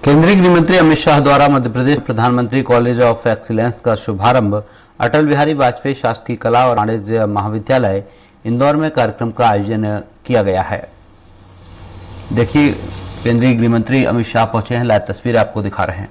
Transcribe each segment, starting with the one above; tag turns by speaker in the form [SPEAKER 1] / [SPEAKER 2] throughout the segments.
[SPEAKER 1] केंद्रीय गृह मंत्री अमित शाह द्वारा मध्य प्रदेश प्रधानमंत्री कॉलेज ऑफ एक्सीलेंस का शुभारंभ अटल बिहारी वाजपेयी शासकीय कला और वाणिज्य महाविद्यालय इंदौर में कार्यक्रम का आयोजन किया गया है। देखिए, केंद्रीय गृह मंत्री अमित शाह पहुंचे हैं, लाइव तस्वीर आपको दिखा रहे हैं।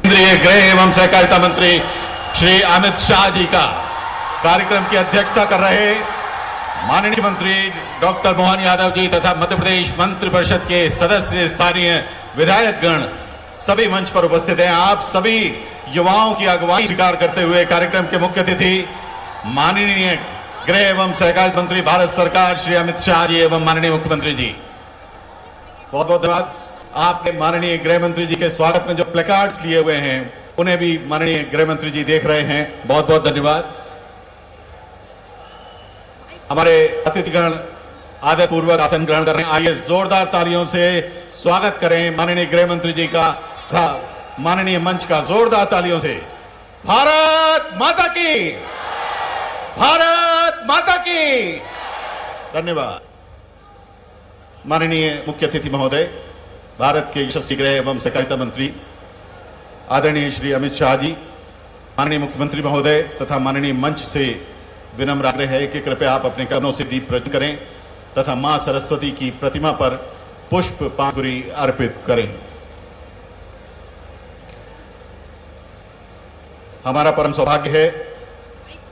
[SPEAKER 2] केंद्रीय गृह एवं सहकारिता मंत्री श्री अमित शाह जी का कार्यक्रम की अध्यक्षता कर रहे माननीय मंत्री डॉक्टर मोहन यादव जी तथा मध्य प्रदेश मंत्रिपरिषद के सदस्य, स्थानीय विधायक गण सभी मंच पर उपस्थित हैं। आप सभी युवाओं की अगुवाई स्वीकार करते हुए कार्यक्रम के मुख्य अतिथि माननीय गृह एवं सहकारिता मंत्री भारत सरकार श्री अमित शाह जी एवं माननीय मुख्यमंत्री जी, बहुत बहुत धन्यवाद। आपने माननीय गृह मंत्री जी के स्वागत में जो प्लेकार्ड्स लिए हुए हैं उन्हें भी माननीय गृह मंत्री जी देख रहे हैं, बहुत बहुत धन्यवाद। हमारे अतिथिगण आदरपूर्वक आसन ग्रहण कर रहे हैं। आइए जोरदार तालियों से स्वागत करें माननीय गृह मंत्री जी का तथा माननीय मंच का जोरदार तालियों से। भारत माता की, भारत माता की। धन्यवाद। माननीय मुख्य अतिथि महोदय, भारत के यशस्वी गृह एवं सहकारिता मंत्री आदरणीय श्री अमित शाह जी, माननीय मुख्यमंत्री महोदय तथा माननीय मंच से विनम्र आग्रह है कि कृपया आप अपने कदमों से दीप प्रज्वलित करें तथा मां सरस्वती की प्रतिमा पर पुष्प पांखुरी अर्पित करें। हमारा परम सौभाग्य है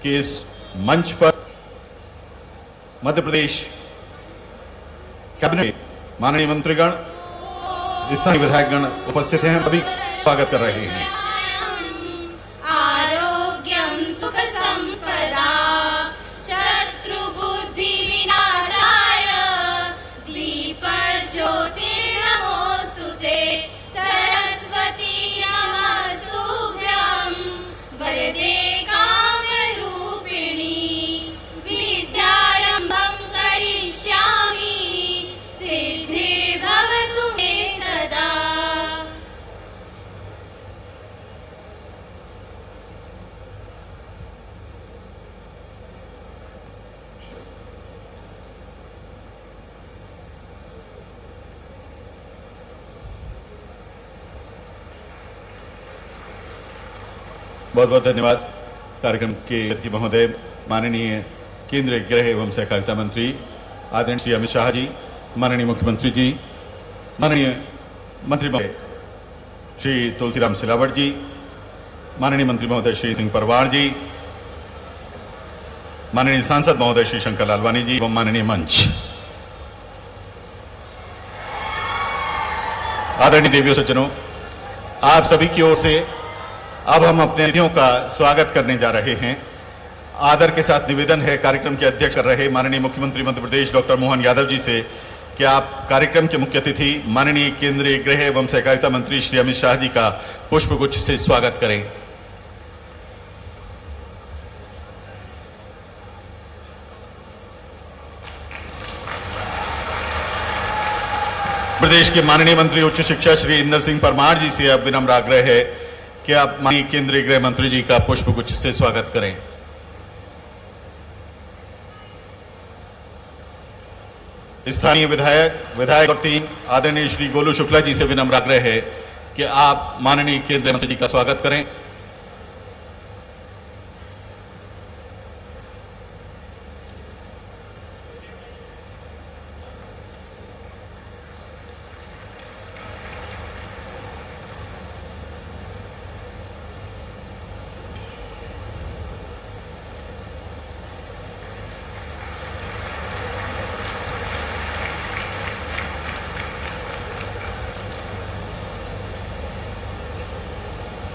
[SPEAKER 2] कि इस मंच पर मध्य प्रदेश कैबिनेट माननीय मंत्रीगण, स्थानीय विधायकगण उपस्थित हैं। हम सभी स्वागत कर रहे हैं।
[SPEAKER 3] आरोग्यम सुख संपदा शत्रु बुद्धि विनाशाय दीप ज्योतिर्नमोस्तुते सरस्वती नमस्तुभ्यं वरदे कामरूपिणी विद्यारंभं करिष्यामि सिद्धिर्भवतु मे सदा।
[SPEAKER 2] बहुत बहुत धन्यवाद। कार्यक्रम के अतिथि महोदय माननीय केंद्रीय गृह एवं सहकारिता मंत्री आदरणीय श्री अमित शाह जी, माननीय मुख्यमंत्री जी, माननीय मंत्री महोदय श्री तुलसीराम सिलावट जी, माननीय मंत्री महोदय श्री सिंह परवार जी, माननीय सांसद महोदय श्री शंकर लालवानी जी एवं माननीय मंच, आदरणीय देवियों सज्जनों, आप सभी की ओर से अब हम अपने अतिथियों का स्वागत करने जा रहे हैं। आदर के साथ निवेदन है कार्यक्रम के अध्यक्ष कर रहे माननीय मुख्यमंत्री मध्य प्रदेश डॉक्टर मोहन यादव जी से कि आप कार्यक्रम के मुख्य अतिथि माननीय केंद्रीय गृह एवं सहकारिता मंत्री श्री अमित शाह जी का पुष्पगुच्छ से स्वागत करें। प्रदेश के माननीय मंत्री उच्च शिक्षा श्री इंदर सिंह परमार जी से अब विनम्र आग्रह है कि आप माननीय केंद्रीय गृह मंत्री जी का पुष्पगुच्छ से स्वागत करें। स्थानीय विधायक और टीम आदरणीय श्री गोलू शुक्ला जी से विनम्र आग्रह है कि आप माननीय केंद्रीय मंत्री जी का स्वागत करें।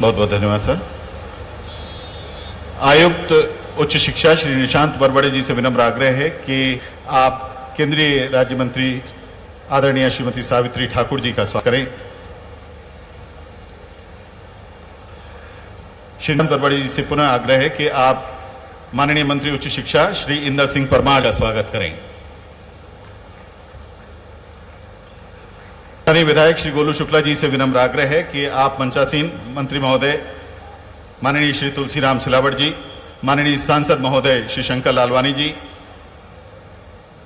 [SPEAKER 2] बहुत बहुत धन्यवाद सर। आयुक्त उच्च शिक्षा श्री निशांत वरवड़े जी से विनम्र आग्रह है कि आप केंद्रीय राज्य मंत्री आदरणीय श्रीमती सावित्री ठाकुर जी का स्वागत करें। श्री निशांत वरवड़े जी से पुनः आग्रह है कि आप माननीय मंत्री उच्च शिक्षा श्री इंदर सिंह परमार का स्वागत करें। स्थानीय विधायक श्री गोलू शुक्ला जी से विनम्र आग्रह है कि आप मंचासीन मंत्री महोदय माननीय श्री तुलसीराम सिलावट जी, माननीय सांसद महोदय श्री शंकर लालवानी जी,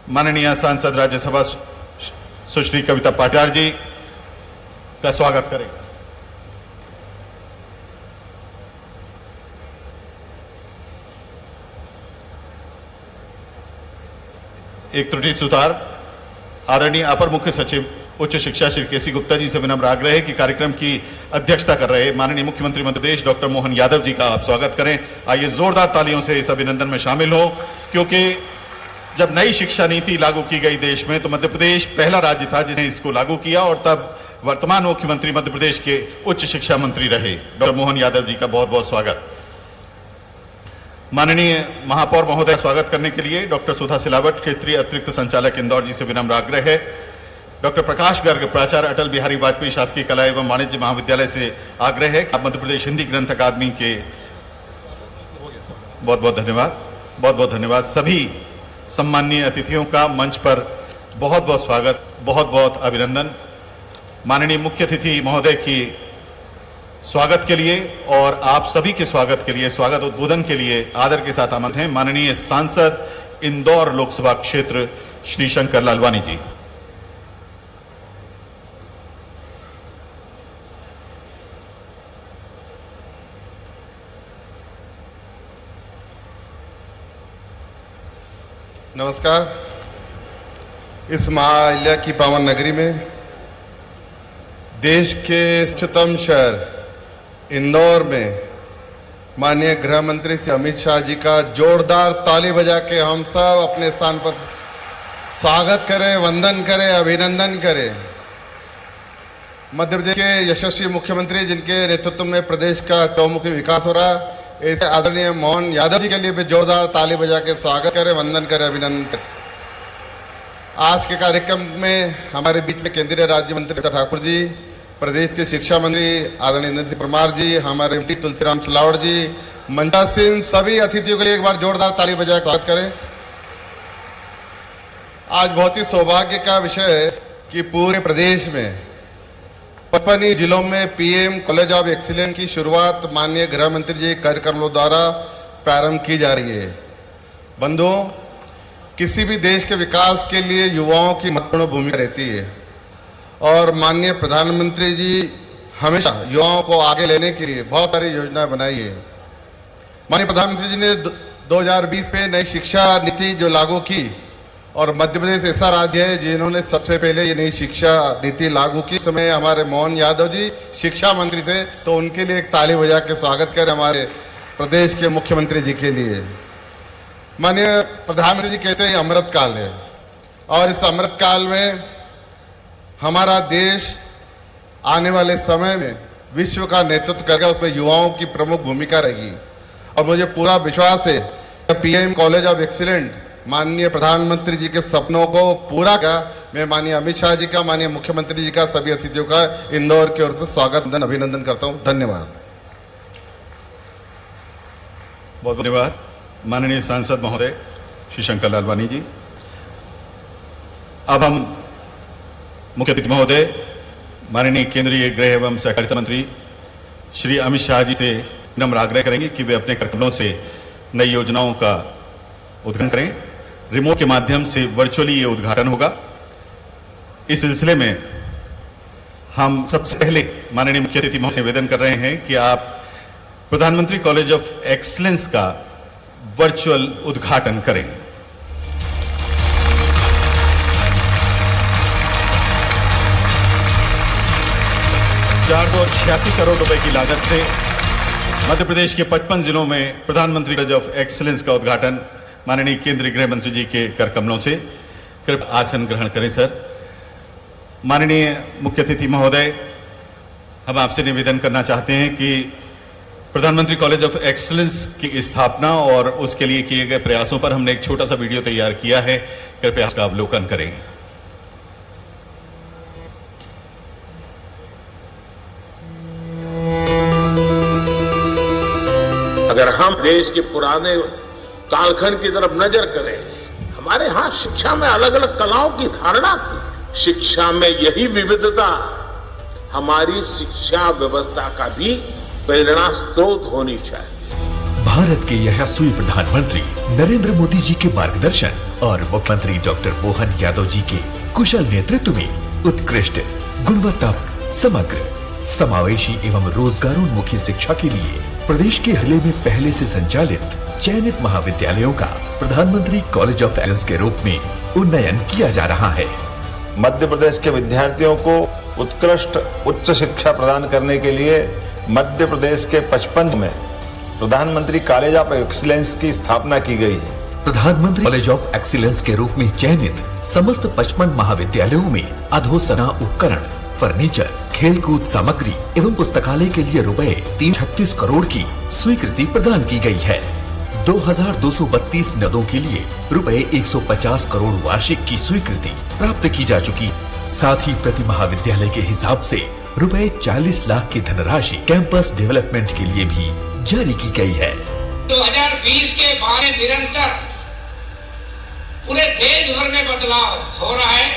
[SPEAKER 2] माननीय सांसद राज्यसभा सुश्री कविता पाटिल जी का स्वागत करें। एक त्रुटि सुधार। आदरणीय अपर मुख्य सचिव उच्च शिक्षा श्री केसी गुप्ता जी से विनम्र आग्रह है कि कार्यक्रम की अध्यक्षता कर रहे माननीय मुख्यमंत्री मध्य प्रदेश डॉक्टर मोहन यादव जी का आप स्वागत करें। आइए जोरदार तालियों से इस अभिनंदन में शामिल हो, क्योंकि जब नई शिक्षा नीति लागू की गई देश में तो मध्य प्रदेश पहला राज्य था जिसने इसको लागू किया, और तब वर्तमान मुख्यमंत्री मध्य प्रदेश के उच्च शिक्षा मंत्री रहे डॉक्टर मोहन यादव जी का बहुत बहुत स्वागत। माननीय महापौर महोदय स्वागत करने के लिए डॉक्टर सुधा सिलावट, क्षेत्रीय अतिरिक्त संचालक इंदौर जी से विनम्र आग्रह है। डॉक्टर प्रकाश गर्ग, प्राचार्य अटल बिहारी वाजपेयी शासकीय कला एवं वाणिज्य महाविद्यालय से आग्रह है कि आप मध्य प्रदेश हिंदी ग्रंथ अकादमी के बहुत बहुत धन्यवाद, बहुत बहुत धन्यवाद। सभी सम्माननीय अतिथियों का मंच पर बहुत बहुत स्वागत, बहुत बहुत अभिनंदन। माननीय मुख्य अतिथि महोदय की स्वागत के लिए और आप सभी के स्वागत के लिए, स्वागत उद्बोधन के लिए आदर के साथ आमंत्रित हैं माननीय सांसद इंदौर लोकसभा क्षेत्र श्री शंकर लालवानी जी।
[SPEAKER 4] नमस्कार। इस महाअहिल्या की पावन नगरी में देश के उच्चतम शहर इंदौर में माननीय गृह मंत्री श्री अमित शाह जी का जोरदार ताली बजा के हम सब अपने स्थान पर स्वागत करें, वंदन करें, अभिनंदन करें। मध्य प्रदेश के यशस्वी मुख्यमंत्री जिनके नेतृत्व में प्रदेश का चौमुखी विकास हो रहा है, ऐसे आदरणीय मोहन यादव जी के लिए भी जोरदार ताली बजा के स्वागत करें, वंदन करें, अभिनंदन करें। आज के कार्यक्रम में हमारे बीच में केंद्रीय राज्य मंत्री ठाकुर जी, प्रदेश के शिक्षा मंत्री आदरणीय इंदर सिंह परमार जी, हमारे एमपी तुलसीराम सिलावट जी, मंचासीन सभी अतिथियों के लिए एक बार जोरदार ताली बजा के स्वागत करें। आज बहुत ही सौभाग्य का विषय है कि पूरे प्रदेश में 55 जिलों में पीएम कॉलेज ऑफ एक्सीलेंस की शुरुआत माननीय गृह मंत्री जी कार्यक्रमों द्वारा प्रारंभ की जा रही है। बंधुओं, किसी भी देश के विकास के लिए युवाओं की महत्वपूर्ण भूमिका रहती है और माननीय प्रधानमंत्री जी हमेशा युवाओं को आगे लेने के लिए बहुत सारी योजनाएं बनाई है। माननीय प्रधानमंत्री जी ने 2020 में नई शिक्षा नीति जो लागू की, और मध्य प्रदेश ऐसा राज्य है जिन्होंने सबसे पहले ये नई शिक्षा नीति लागू की। समय हमारे मोहन यादव जी शिक्षा मंत्री थे, तो उनके लिए एक ताली बजा के स्वागत करें हमारे प्रदेश के मुख्यमंत्री जी के लिए। माननीय प्रधानमंत्री जी कहते हैं अमृत काल है, और इस अमृत काल में हमारा देश आने वाले समय में विश्व का नेतृत्व करेगा, उसमें युवाओं की प्रमुख भूमिका रहेगी। और मुझे पूरा विश्वास है कि पीएम कॉलेज ऑफ एक्सीलेंस माननीय प्रधानमंत्री जी के सपनों को पूरा का मैं माननीय अमित शाह जी का, माननीय मुख्यमंत्री जी का, सभी अतिथियों का इंदौर की ओर से स्वागत अभिनंदन करता हूं। धन्यवाद।
[SPEAKER 2] बहुत धन्यवाद माननीय सांसद महोदय श्री शंकर लालवानी जी। अब हम मुख्य अतिथि महोदय माननीय केंद्रीय गृह एवं सहकारिता मंत्री श्री अमित शाह जी से नम्र आग्रह करेंगे कि वे अपने कार्यक्रमों से नई योजनाओं का उद्घाटन करें। रिमोट के माध्यम से वर्चुअली ये उद्घाटन होगा। इस सिलसिले में हम सबसे पहले माननीय मुख्य अतिथि महोदय से निवेदन कर रहे हैं कि आप प्रधानमंत्री कॉलेज ऑफ एक्सीलेंस का वर्चुअल उद्घाटन करें। ₹486 करोड़ रुपए की लागत से मध्य प्रदेश के 55 जिलों में प्रधानमंत्री कॉलेज ऑफ एक्सीलेंस का उद्घाटन माननीय केंद्रीय गृह मंत्री जी के कर कमलों से। कृपया आसन ग्रहण करें सर। माननीय मुख्य अतिथि महोदय, हम आपसे निवेदन करना चाहते हैं कि प्रधानमंत्री कॉलेज ऑफ एक्सीलेंस की स्थापना और उसके लिए किए गए प्रयासों पर हमने एक छोटा सा वीडियो तैयार किया है, कृपया इसका अवलोकन करें।
[SPEAKER 5] अगर हम देश के पुराने कालखंड की तरफ नजर करें, हमारे यहाँ शिक्षा में अलग अलग कलाओं की धारणा थी। शिक्षा में यही विविधता हमारी शिक्षा व्यवस्था का भी प्रेरणा स्रोत होनी चाहिए।
[SPEAKER 6] भारत के यशस्वी प्रधानमंत्री नरेंद्र मोदी जी के मार्गदर्शन और मुख्यमंत्री डॉक्टर मोहन यादव जी के कुशल नेतृत्व में उत्कृष्ट, गुणवत्ता, समग्र, समावेशी एवं रोजगारोन्मुखी शिक्षा के लिए प्रदेश के जिले में पहले से संचालित चयनित महाविद्यालयों का प्रधानमंत्री कॉलेज ऑफ एक्सीलेंस के रूप में उन्नयन किया जा रहा है।
[SPEAKER 7] मध्य प्रदेश के विद्यार्थियों को उत्कृष्ट उच्च शिक्षा प्रदान करने के लिए मध्य प्रदेश के 55 में प्रधानमंत्री कॉलेज ऑफ एक्सीलेंस की स्थापना की गई है।
[SPEAKER 6] प्रधानमंत्री कॉलेज ऑफ एक्सीलेंस के रूप में चयनित समस्त 55 महाविद्यालयों में अधोसना उपकरण, फर्नीचर, खेलकूद सामग्री एवं पुस्तकालय के लिए रुपए 336 करोड़ की स्वीकृति प्रदान की गई है। 2232 नदों के लिए रुपए 150 करोड़ वार्षिक की स्वीकृति प्राप्त की जा चुकी। साथ ही प्रति महाविद्यालय के हिसाब से रुपए 40 लाख की धनराशि कैंपस डेवलपमेंट के लिए भी जारी की गई है।
[SPEAKER 8] 2020 के बाद निरंतर पूरे देश भर में बदलाव हो रहा है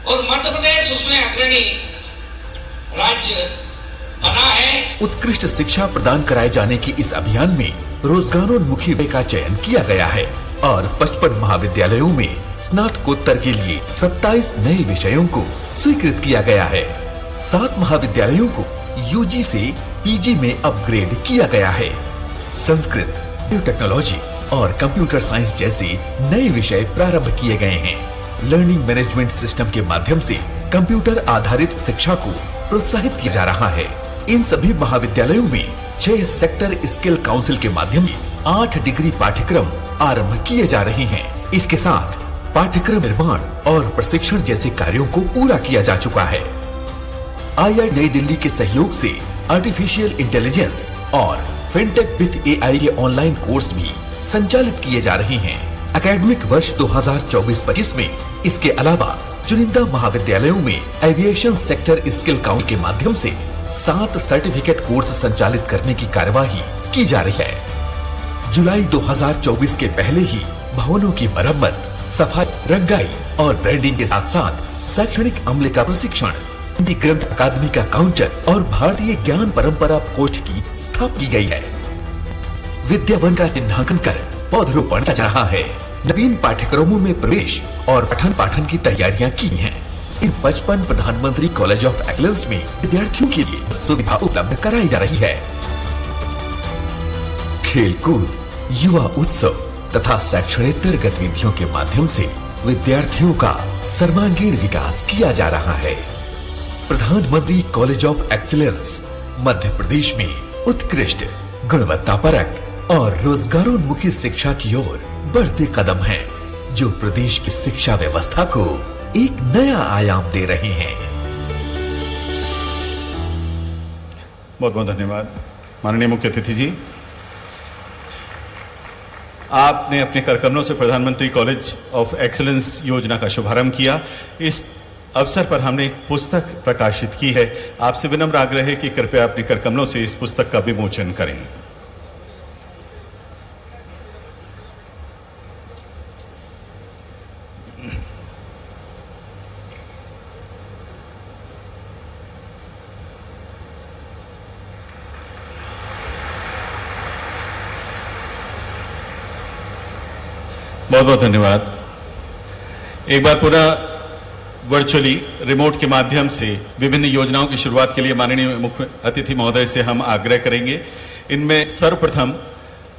[SPEAKER 8] और मध्य प्रदेश उसमें अग्रणी राज्य बना है।
[SPEAKER 6] उत्कृष्ट शिक्षा प्रदान कराए जाने की इस अभियान में रोजगारोन्मुखी का चयन किया गया है और 55 महाविद्यालयों में स्नातकोत्तर के लिए 27 नए विषयों को स्वीकृत किया गया है। 7 महाविद्यालयों को यूजी से पीजी में अपग्रेड किया गया है। संस्कृत, बायोटेक्नोलॉजी और कंप्यूटर साइंस जैसे नए विषय प्रारंभ किए गए हैं। लर्निंग मैनेजमेंट सिस्टम के माध्यम से कंप्यूटर आधारित शिक्षा को प्रोत्साहित किया जा रहा है। इन सभी महाविद्यालयों में 6 सेक्टर स्किल काउंसिल के माध्यम से 8 डिग्री पाठ्यक्रम आरंभ किए जा रहे हैं। इसके साथ पाठ्यक्रम निर्माण और प्रशिक्षण जैसे कार्यों को पूरा किया जा चुका है। IIT नई दिल्ली के सहयोग से आर्टिफिशियल इंटेलिजेंस और फिनटेक विद AI के ऑनलाइन कोर्स भी संचालित किए जा रहे हैं। एकेडमिक वर्ष 2024-25 में इसके अलावा चुनिंदा महाविद्यालयों में एविएशन सेक्टर स्किल काउंसिल के माध्यम से 7 सर्टिफिकेट कोर्स संचालित करने की कार्यवाही की जा रही है। जुलाई 2024 के पहले ही भवनों की मरम्मत, सफाई, रंगाई और ब्रांडिंग के साथ साथ शैक्षणिक अमले का प्रशिक्षण, हिंदी ग्रंथ अकादमी का काउंटर और भारतीय ज्ञान परंपरा कोष की स्थापना की गई है। विद्या वन का चिन्हांकन कर पौधरोपण किया जा रहा है। नवीन पाठ्यक्रमों में प्रवेश और पठन पाठन की तैयारियां की हैं। इन 55 प्रधानमंत्री कॉलेज ऑफ एक्सीलेंस में विद्यार्थियों के लिए सुविधा उपलब्ध कराई जा रही है। खेलकूद, युवा उत्सव तथा शैक्षणेतर गतिविधियों के माध्यम से विद्यार्थियों का सर्वांगीण विकास किया जा रहा है। प्रधानमंत्री college of excellence Madhya Pradesh में उत्कृष्ट, गुणवत्तापरक और रोजगारोन्मुखी शिक्षा की ओर बढ़ते कदम हैं, जो प्रदेश की शिक्षा व्यवस्था को एक नया आयाम दे रहे हैं।
[SPEAKER 2] बहुत बहुत धन्यवाद माननीय मुख्य अतिथि जी। आपने अपने कार्यक्रमों से प्रधानमंत्री कॉलेज ऑफ एक्सीलेंस योजना का शुभारंभ किया। इस अवसर पर हमने एक पुस्तक प्रकाशित की है। आपसे विनम्र आग्रह है कि कृपया अपने करकमलों से इस पुस्तक का विमोचन करें। बहुत बहुत धन्यवाद। एक बार पुनः वर्चुअली रिमोट के माध्यम से विभिन्न योजनाओं की शुरुआत के लिए माननीय मुख्य अतिथि महोदय से हम आग्रह करेंगे। इनमें सर्वप्रथम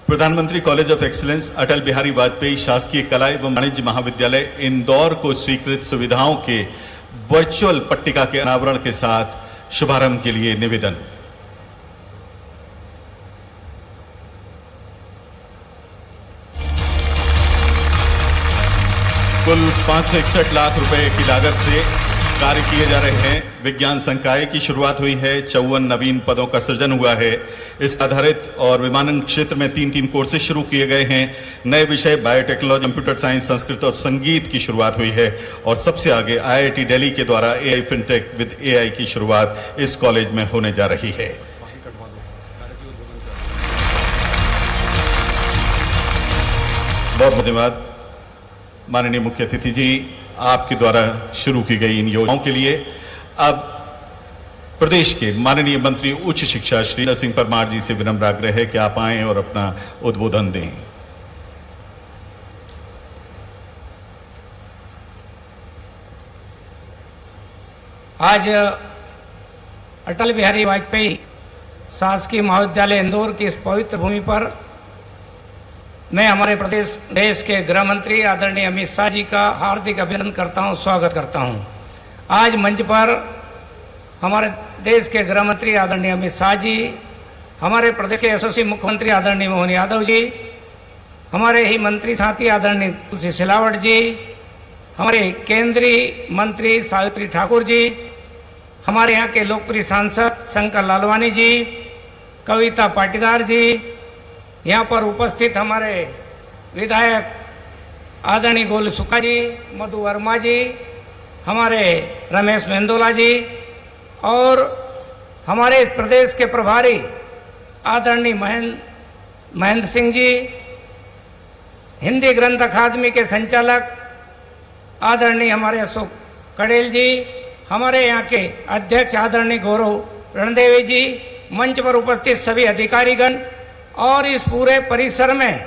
[SPEAKER 2] प्रधानमंत्री college of excellence Atal Bihari Vajpayee शासकीय कला एवं वाणिज्य महाविद्यालय इंदौर को स्वीकृत सुविधाओं के वर्चुअल पट्टिका के अनावरण के साथ शुभारंभ के लिए निवेदन। कुल 561 लाख रुपए की लागत से कार्य किए जा रहे हैं। विज्ञान संकाय की शुरुआत हुई है, 54 नवीन पदों का सृजन हुआ है। इस आधारित और विमानन क्षेत्र में 3 कोर्सेज शुरू किए गए हैं। नए विषय बायोटेक्नोलॉजी, कंप्यूटर साइंस, संस्कृत और संगीत की शुरुआत हुई है। और सबसे आगे IIT दिल्ली के द्वारा AI फिनटेक विद AI की शुरुआत इस कॉलेज में होने जा रही है। बहुत धन्यवाद माननीय मुख्य अतिथि जी, आपके द्वारा शुरू की गई इन योजनाओं के लिए। अब प्रदेश के माननीय मंत्री उच्च शिक्षा श्री इंदर सिंह परमार जी से विनम्र आग्रह है कि आप आएं और अपना उद्बोधन दें।
[SPEAKER 8] आज अटल बिहारी वाजपेयी शासकीय महाविद्यालय इंदौर की इस पवित्र भूमि पर मैं हमारे देश के गृह मंत्री आदरणीय अमित शाह जी का हार्दिक अभिनंदन करता हूं, स्वागत करता हूं। आज मंच पर हमारे देश के गृह मंत्री आदरणीय अमित शाह जी, हमारे प्रदेश के यशस्वी मुख्यमंत्री आदरणीय मोहन यादव जी, हमारे ही मंत्री साथी आदरणीय तुलसी सिलावट जी, हमारे केंद्रीय मंत्री सावित्री ठाकुर जी, हमारे यहाँ के लोकप्रिय सांसद शंकर लालवानी जी, कविता पाटीदार जी, यहाँ पर उपस्थित हमारे विधायक आदरणीय गोलू सुक्का जी, मधु वर्मा जी, हमारे रमेश मेंदोला जी और हमारे इस प्रदेश के प्रभारी आदरणीय महेंद्र सिंह जी, हिंदी ग्रंथ अकादमी के संचालक आदरणीय हमारे अशोक कड़ेल जी, हमारे यहाँ के अध्यक्ष आदरणीय गौरव रणदेवी जी, मंच पर उपस्थित सभी अधिकारीगण और इस पूरे परिसर में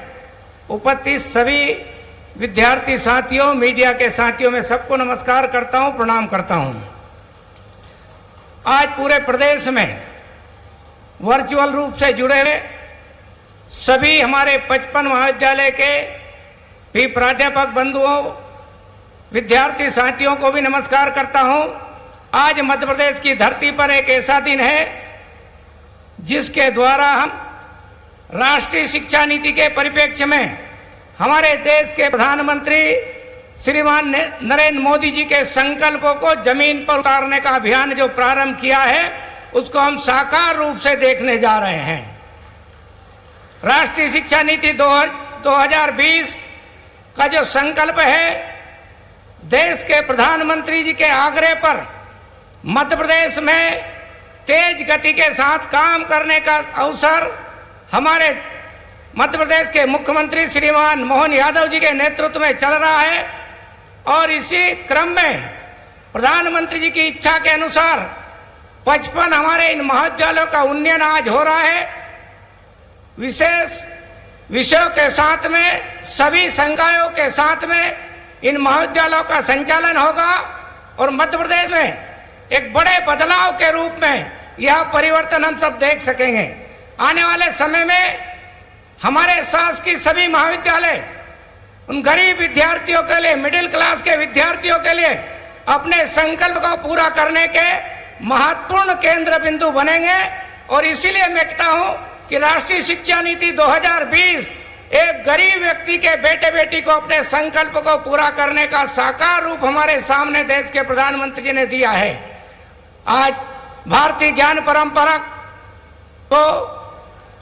[SPEAKER 8] उपस्थित सभी विद्यार्थी साथियों, मीडिया के साथियों में सबको नमस्कार करता हूं, प्रणाम करता हूं। आज पूरे प्रदेश में वर्चुअल रूप से जुड़े हुए सभी हमारे 55 महाविद्यालय के भी प्राध्यापक बंधुओं, विद्यार्थी साथियों को भी नमस्कार करता हूं। आज मध्य प्रदेश की धरती पर एक ऐसा दिन है जिसके द्वारा हम राष्ट्रीय शिक्षा नीति के परिप्रेक्ष्य में हमारे देश के प्रधानमंत्री श्रीमान नरेंद्र मोदी जी के संकल्पों को जमीन पर उतारने का अभियान जो प्रारंभ किया है उसको हम साकार रूप से देखने जा रहे हैं। राष्ट्रीय शिक्षा नीति 2020 का जो संकल्प है, देश के प्रधानमंत्री जी के आग्रह पर मध्य प्रदेश में तेज गति के साथ काम करने का अवसर हमारे मध्य प्रदेश के मुख्यमंत्री श्रीमान मोहन यादव जी के नेतृत्व में चल रहा है। और इसी क्रम में प्रधानमंत्री जी की इच्छा के अनुसार 55 हमारे इन महाविद्यालयों का उन्नयन आज हो रहा है। विशेष विषयों के साथ में, सभी संकायों के साथ में इन महाविद्यालयों का संचालन होगा और मध्य प्रदेश में एक बड़े बदलाव के रूप में यह परिवर्तन हम सब देख सकेंगे। आने वाले समय में हमारे शासकीय सभी महाविद्यालय उन गरीब विद्यार्थियों के लिए, मिडिल क्लास के विद्यार्थियों के लिए अपने संकल्प को पूरा करने के महत्वपूर्ण केंद्र बिंदु बनेंगे। और इसीलिए मैं कहता हूं कि राष्ट्रीय शिक्षा नीति 2020 एक गरीब व्यक्ति के बेटे बेटी को अपने संकल्प को पूरा करने का साकार रूप हमारे सामने देश के प्रधानमंत्री जी ने दिया है। आज भारतीय ज्ञान परंपरा को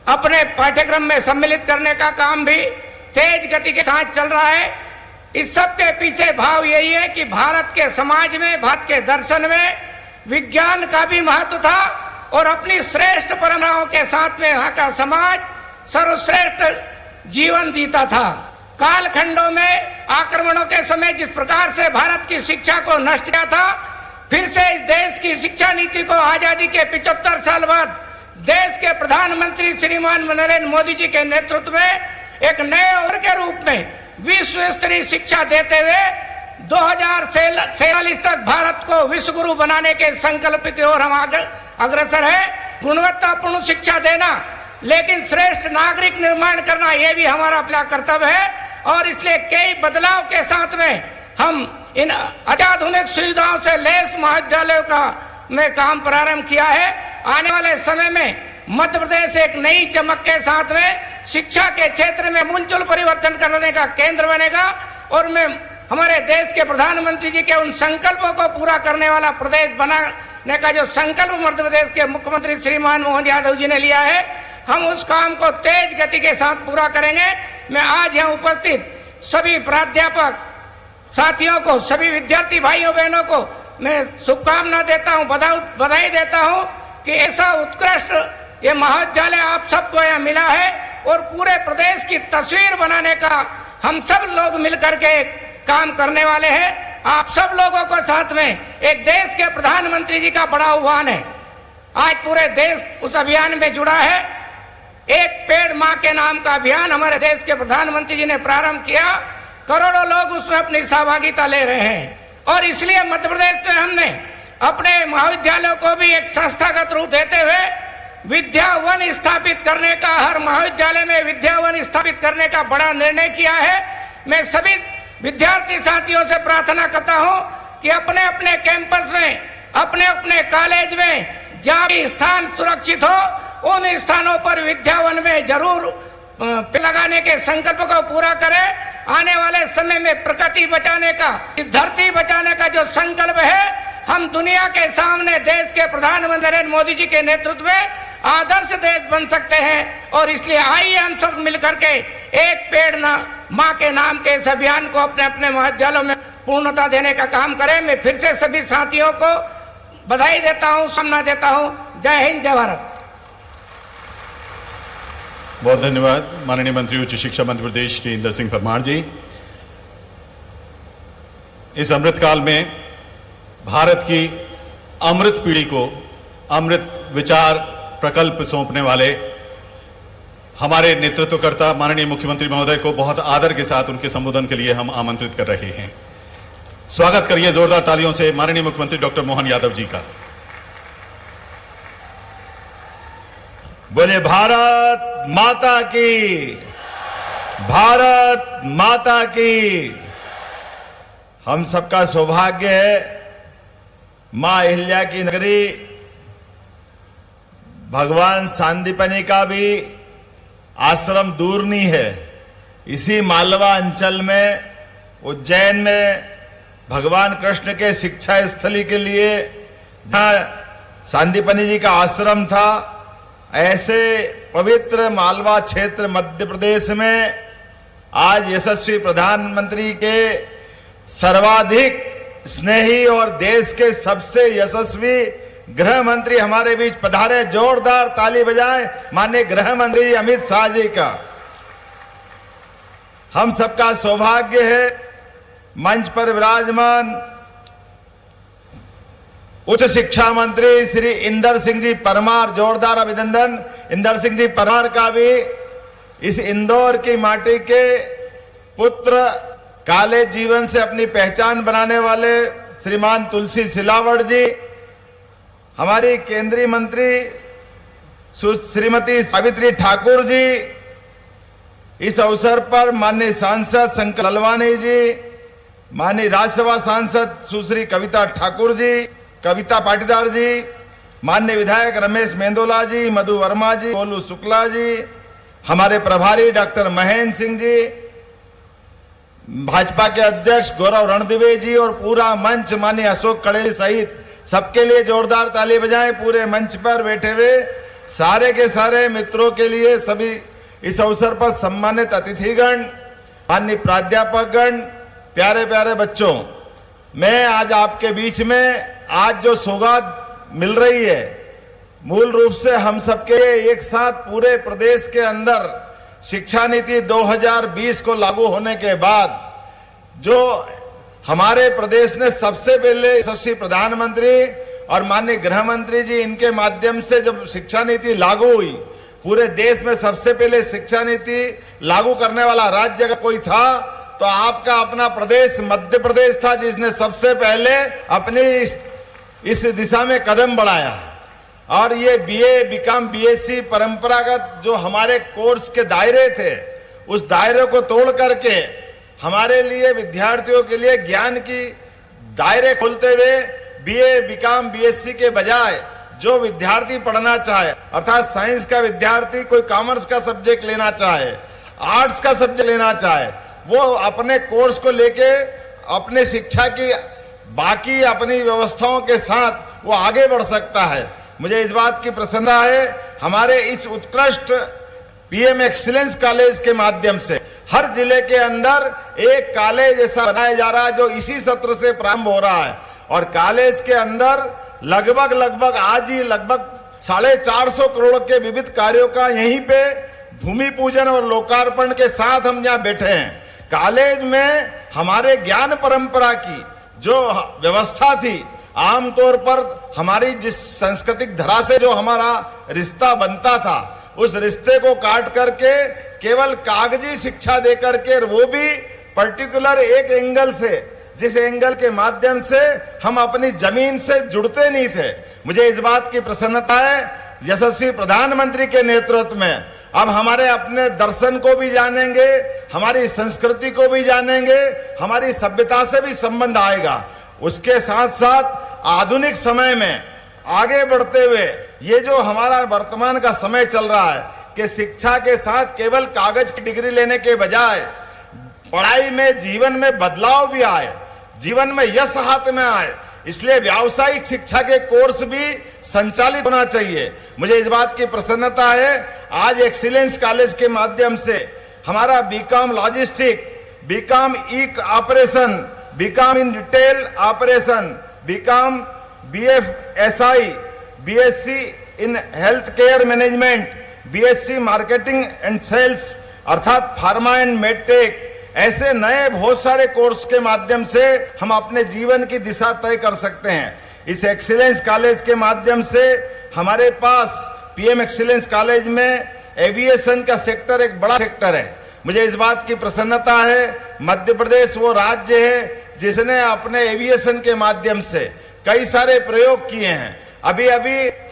[SPEAKER 8] अपने पाठ्यक्रम में सम्मिलित करने का काम भी तेज गति के साथ चल रहा है। इस सब के पीछे भाव यही है कि भारत के समाज में, भारत के दर्शन में विज्ञान का भी महत्व था और अपनी श्रेष्ठ परंपराओं के साथ में यहाँ का समाज सर्वश्रेष्ठ जीवन जीता था। कालखंडों में आक्रमणों के समय जिस प्रकार से भारत की शिक्षा को नष्ट किया था, फिर से इस देश की शिक्षा नीति को आजादी के 75 साल बाद देश के प्रधानमंत्री श्रीमान नरेंद्र मोदी जी के नेतृत्व में एक नए और के रूप में विश्व स्तरीय शिक्षा देते हुए 2046 तक भारत को विश्व गुरु बनाने के संकल्प की ओर हम अग्रसर है। गुणवत्तापूर्ण शिक्षा देना, लेकिन श्रेष्ठ नागरिक निर्माण करना, यह भी हमारा अपना कर्तव्य है। और इसलिए कई बदलाव के साथ में हम इन अत्याधुनिक सुविधाओं से लैस महाविद्यालयों का में काम प्रारंभ किया है। आने वाले समय में मध्य प्रदेश एक नई चमक के साथ में शिक्षा के क्षेत्र में मूलचूल परिवर्तन करने का केंद्र बनेगा। और मैं हमारे देश के प्रधानमंत्री जी के उन संकल्पों को पूरा करने वाला प्रदेश बनाने का जो संकल्प मध्य प्रदेश के मुख्यमंत्री श्रीमान मोहन यादव जी ने लिया है, हम उस काम को तेज गति के साथ पूरा करेंगे। मैं आज यहाँ उपस्थित सभी प्राध्यापक साथियों को, सभी विद्यार्थी भाइयों बहनों को मैं शुभकामना देता हूँ, बधाई देता हूँ कि ऐसा उत्कृष्ट ये महाविद्यालय आप सबको यहाँ मिला है और पूरे प्रदेश की तस्वीर बनाने का हम सब लोग मिलकर के काम करने वाले हैं। आप सब लोगों को साथ में एक देश के प्रधानमंत्री जी का बड़ा आह्वान है। आज पूरे देश उस अभियान में जुड़ा है। एक पेड़ माँ के नाम का अभियान हमारे देश के प्रधानमंत्री जी ने प्रारंभ किया। करोड़ों लोग उसमें अपनी सहभागिता ले रहे हैं और इसलिए मध्य प्रदेश में हमने अपने महाविद्यालयों को भी एक संस्थागत रूप देते हुए विद्या वन स्थापित करने का, हर महाविद्यालय में विद्या वन स्थापित करने का बड़ा निर्णय किया है। मैं सभी विद्यार्थी साथियों से प्रार्थना करता हूं कि अपने अपने कैंपस में, अपने अपने कॉलेज में जहां भी स्थान सुरक्षित हो उन स्थानों पर विद्या वन में जरूर लगाने के संकल्प को पूरा करें। आने वाले समय में प्रकृति बचाने का, इस धरती बचाने का जो संकल्प है, हम दुनिया के सामने देश के प्रधानमंत्री नरेंद्र मोदी जी के नेतृत्व में आदर्श देश बन सकते हैं। और इसलिए आइए हम सब मिलकर के एक पेड़ माँ के नाम के इस अभियान को अपने अपने महाविद्यालयों में पूर्णता देने का काम करें। मैं फिर से सभी साथियों को बधाई देता हूँ, सम्मान देता हूँ। जय हिंद, जय भारत।
[SPEAKER 2] बहुत धन्यवाद माननीय मंत्री उच्च शिक्षा मध्य प्रदेश श्री इंदर सिंह परमार जी। इस अमृतकाल में भारत की अमृत पीढ़ी को अमृत विचार प्रकल्प सौंपने वाले हमारे नेतृत्वकर्ता माननीय मुख्यमंत्री महोदय को बहुत आदर के साथ उनके संबोधन के लिए हम आमंत्रित कर रहे हैं। स्वागत करिए जोरदार तालियों से माननीय मुख्यमंत्री डॉक्टर मोहन यादव जी का।
[SPEAKER 7] बोले भारत माता की, भारत माता की। हम सबका सौभाग्य है मां अहिल्या की नगरी भगवान सांदीपनि का भी आश्रम दूर नहीं है। इसी मालवा अंचल में उज्जैन में भगवान कृष्ण के शिक्षा स्थली के लिए जहां सांदीपनि जी का आश्रम था, ऐसे पवित्र मालवा क्षेत्र मध्य प्रदेश में आज यशस्वी प्रधानमंत्री के सर्वाधिक स्नेही और देश के सबसे यशस्वी गृह मंत्री हमारे बीच पधारे। जोरदार ताली बजाएं माननीय गृह मंत्री अमित शाह जी का। हम सबका सौभाग्य है मंच पर विराजमान उच्च शिक्षा मंत्री श्री इंदर सिंह जी परमार। जोरदार अभिनंदन इंदर सिंह जी परमार का भी। इस इंदौर की माटी के पुत्र, कॉलेज जीवन से अपनी पहचान बनाने वाले श्रीमान तुलसी सिलावट जी, हमारी केंद्रीय मंत्री श्रीमती सावित्री ठाकुर जी, इस अवसर पर माननीय सांसद शंकर ललवानी जी, माननीय राज्यसभा सांसद सुश्री कविता ठाकुर जी, कविता पाटीदार जी, माननीय विधायक रमेश मेंदोला जी, मधु वर्मा जी, गोलू शुक्ला जी, हमारे प्रभारी डॉक्टर महेंद्र सिंह जी, भाजपा के अध्यक्ष गौरव रणदिवे जी और पूरा मंच माननीय अशोक कड़ेली सहित सबके लिए जोरदार ताली बजाएं। पूरे मंच पर बैठे हुए सारे के सारे मित्रों के लिए, सभी इस अवसर पर सम्मानित अतिथिगण, माननीय प्राध्यापकगण, प्यारे प्यारे बच्चों, मैं आज आपके बीच में आज जो सौगात मिल रही है, मूल रूप से हम सबके एक साथ पूरे प्रदेश के अंदर शिक्षा नीति 2020 को लागू होने के बाद जो हमारे प्रदेश ने सबसे पहले यशस्वी प्रधानमंत्री और माननीय गृह मंत्री जी, इनके माध्यम से जब शिक्षा नीति लागू हुई, पूरे देश में सबसे पहले शिक्षा नीति लागू करने वाला राज्य अगर कोई था तो आपका अपना प्रदेश मध्य प्रदेश था, जिसने सबसे पहले अपनी इस दिशा में कदम बढ़ाया। और ये बीए, बीकॉम, बीएससी परंपरागत जो हमारे कोर्स के दायरे थे, उस दायरे को तोड़ करके हमारे लिए, विद्यार्थियों के लिए ज्ञान की दायरे खोलते हुए बीए, बीकॉम, बीएससी के बजाय जो विद्यार्थी पढ़ना चाहे, अर्थात साइंस का विद्यार्थी कोई कॉमर्स का सब्जेक्ट लेना चाहे, आर्ट्स का सब्जेक्ट लेना चाहे, वो अपने कोर्स को लेके
[SPEAKER 4] अपने शिक्षा की बाकी अपनी व्यवस्थाओं के साथ वो आगे बढ़ सकता है। मुझे इस बात की प्रसन्नता है, हमारे इस उत्कृष्ट पीएम एक्सीलेंस कॉलेज के माध्यम से हर जिले के अंदर एक कॉलेज ऐसा बनाया जा रहा है जो इसी सत्र से प्रारंभ हो रहा है। और कॉलेज के अंदर लगभग आज ही लगभग 450 करोड़ के विविध कार्यों का यहीं पे भूमि पूजन और लोकार्पण के साथ हम यहाँ बैठे हैं। कॉलेज में हमारे ज्ञान परंपरा की जो व्यवस्था थी, आमतौर पर हमारी जिस सांस्कृतिक धरा से जो हमारा रिश्ता बनता था, उस रिश्ते को काट करके केवल कागजी शिक्षा दे करके, वो भी पर्टिकुलर एक एंगल से, जिस एंगल के माध्यम से हम अपनी जमीन से जुड़ते नहीं थे। मुझे इस बात की प्रसन्नता है, यशस्वी प्रधानमंत्री के नेतृत्व में अब हमारे अपने दर्शन को भी जानेंगे, हमारी संस्कृति को भी जानेंगे, हमारी सभ्यता से भी संबंध आएगा। उसके साथ साथ आधुनिक समय में आगे बढ़ते हुए ये जो हमारा वर्तमान का समय चल रहा है कि शिक्षा के साथ केवल कागज की डिग्री लेने के बजाय पढ़ाई में जीवन में बदलाव भी आए, जीवन में यश हाथ में आए, इसलिए व्यावसायिक शिक्षा के कोर्स भी संचालित होना चाहिए। मुझे इस बात की प्रसन्नता है, आज एक्सीलेंस कॉलेज के माध्यम से हमारा B Com logistic, B Com E operation, B Com in retail operation, B Com BFSI, B Sc in health care management, B Sc marketing and sales अर्थात फार्मा एंड मेडटेक, ऐसे नए बहुत सारे कोर्स के माध्यम से हम अपने जीवन की दिशा तय कर सकते हैं। इस एक्सीलेंस कॉलेज के माध्यम से हमारे पास पीएम एक्सीलेंस कॉलेज में एविएशन का सेक्टर एक बड़ा सेक्टर है। मुझे इस बात की प्रसन्नता है, मध्य प्रदेश वो राज्य है जिसने अपने एविएशन के माध्यम से कई सारे प्रयोग किए हैं। अभी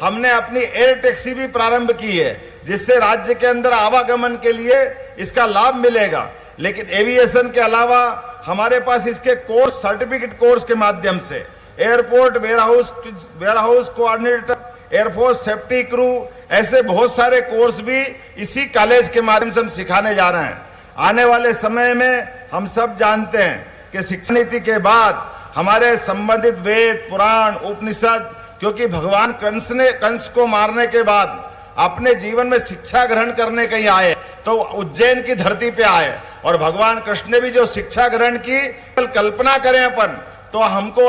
[SPEAKER 4] हमने अपनी एयर टैक्सी भी प्रारंभ की है, जिससे राज्य के अंदर आवागमन के लिए इसका लाभ मिलेगा। लेकिन एविएशन के अलावा हमारे पास इसके कोर्स, सर्टिफिकेट कोर्स के माध्यम से airport warehouse coordinator, air force safety crew, ऐसे बहुत सारे कोर्स भी इसी कॉलेज के माध्यम से हम सिखाने जा रहे हैं। आने वाले समय में हम सब जानते हैं कि शिक्षा नीति के बाद हमारे संबंधित वेद, पुराण, उपनिषद, क्योंकि भगवान कंस को मारने के बाद अपने जीवन में शिक्षा ग्रहण करने कहीं आए तो उज्जैन की धरती पे आए, और भगवान कृष्ण ने भी जो शिक्षा ग्रहण की, कल्पना करें अपन तो हमको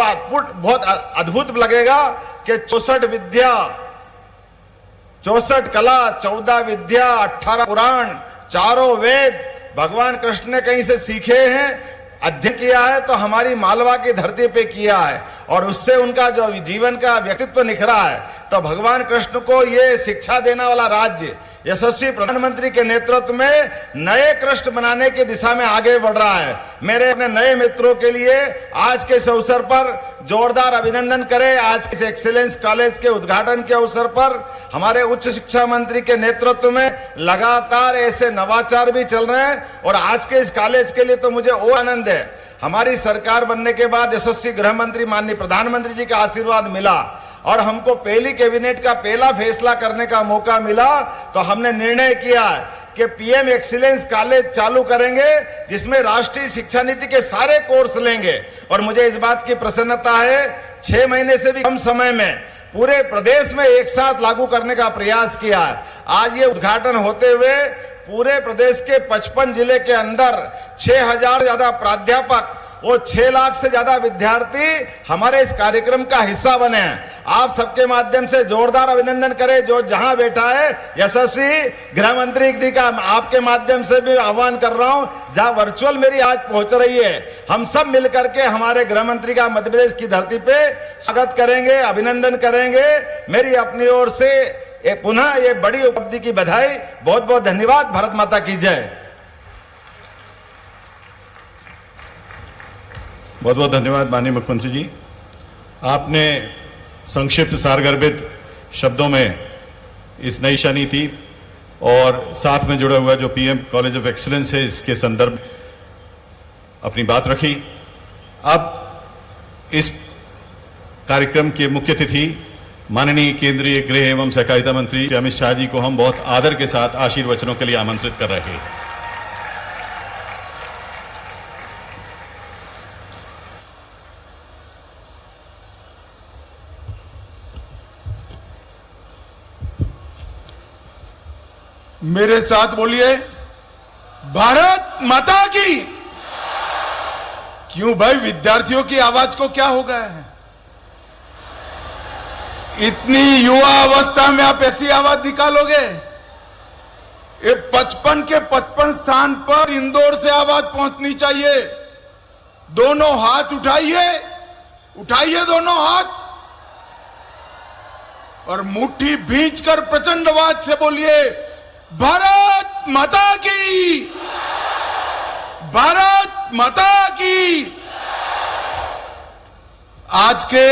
[SPEAKER 4] बहुत अद्भुत लगेगा कि 64 विद्या, 64 कला, 14 विद्या, 18 पुराण, 4 वेद भगवान कृष्ण ने कहीं से सीखे हैं, अध्ययन किया है तो हमारी मालवा की धरती पे किया है, और उससे उनका जो जीवन का व्यक्तित्व निखरा है। तो भगवान कृष्ण को ये शिक्षा देने वाला राज्य यशस्वी प्रधानमंत्री के नेतृत्व में नए कृष्ण बनाने की दिशा में आगे बढ़ रहा है। मेरे अपने नए मित्रों के लिए आज के इस अवसर पर जोरदार अभिनंदन करें। आज के इस एक्सीलेंस कॉलेज के उद्घाटन के अवसर पर हमारे उच्च शिक्षा मंत्री के नेतृत्व में लगातार ऐसे नवाचार भी चल रहे हैं, और आज के इस कॉलेज के लिए तो मुझे वो आनंद है, हमारी सरकार बनने के बाद यशस्वी गृह मंत्री माननीय प्रधानमंत्री जी का आशीर्वाद मिला और हमको पहली कैबिनेट का पहला फैसला करने का मौका मिला, तो हमने निर्णय किया कि पीएम एक्सीलेंस कॉलेज चालू करेंगे जिसमें राष्ट्रीय शिक्षा नीति के सारे कोर्स लेंगे। और मुझे इस बात की प्रसन्नता है, 6 महीने से भी कम समय में पूरे प्रदेश में एक साथ लागू करने का प्रयास किया है। आज ये उद्घाटन होते हुए पूरे प्रदेश के 55 जिले के अंदर 6000 ज्यादा प्राध्यापक और 6 लाख से ज्यादा विद्यार्थी हमारे इस कार्यक्रम का हिस्सा बने हैं। आप सबके माध्यम से जोरदार अभिनंदन करें जो जहां बैठा है। यशस्वी गृह मंत्री जी का आपके माध्यम से भी आह्वान कर रहा हूं, जहां वर्चुअल मेरी आज पहुंच रही है, हम सब मिलकर के हमारे गृह मंत्री का मध्य प्रदेश की धरती पे स्वागत करेंगे, अभिनंदन करेंगे। मेरी अपनी ओर से पुनः ये बड़ी उपलब्धि की बधाई। बहुत बहुत धन्यवाद। भारत माता की जय।
[SPEAKER 2] बहुत बहुत धन्यवाद माननीय मुख्यमंत्री जी। आपने संक्षिप्त सारगर्भित शब्दों में इस नई शिक्षा नीति और साथ में जुड़ा हुआ जो पीएम कॉलेज ऑफ एक्सीलेंस है इसके संदर्भ में अपनी बात रखी। अब इस कार्यक्रम के मुख्य अतिथि माननीय केंद्रीय गृह एवं सहकारिता मंत्री अमित शाह जी को हम बहुत आदर के साथ आशीर्वचनों के लिए आमंत्रित कर रहे हैं।
[SPEAKER 9] मेरे साथ बोलिए, भारत माता की। क्यों भाई, विद्यार्थियों की आवाज को क्या हो गया है? इतनी युवा अवस्था में आप ऐसी आवाज निकालोगे? ये 55 के 55 स्थान पर इंदौर से आवाज पहुंचनी चाहिए। दोनों हाथ उठाइए, उठाइए दोनों हाथ और मुट्ठी भींचकर प्रचंड आवाज से बोलिए, भारत माता की, भारत माता की। आज के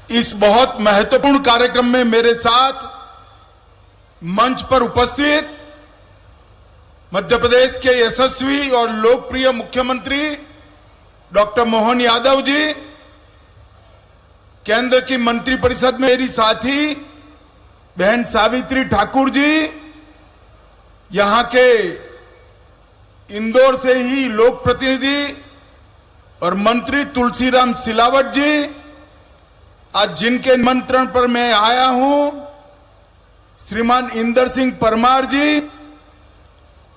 [SPEAKER 9] इस बहुत महत्वपूर्ण कार्यक्रम में मेरे साथ मंच पर उपस्थित मध्य प्रदेश के यशस्वी और लोकप्रिय मुख्यमंत्री डॉक्टर मोहन यादव जी, केंद्र की मंत्रिपरिषद में मेरी साथी बहन सावित्री ठाकुर जी, यहां के इंदौर से ही लोक प्रतिनिधि और मंत्री तुलसीराम सिलावट जी, आज जिनके निमंत्रण पर मैं आया हूं, श्रीमान इंदर सिंह परमार जी,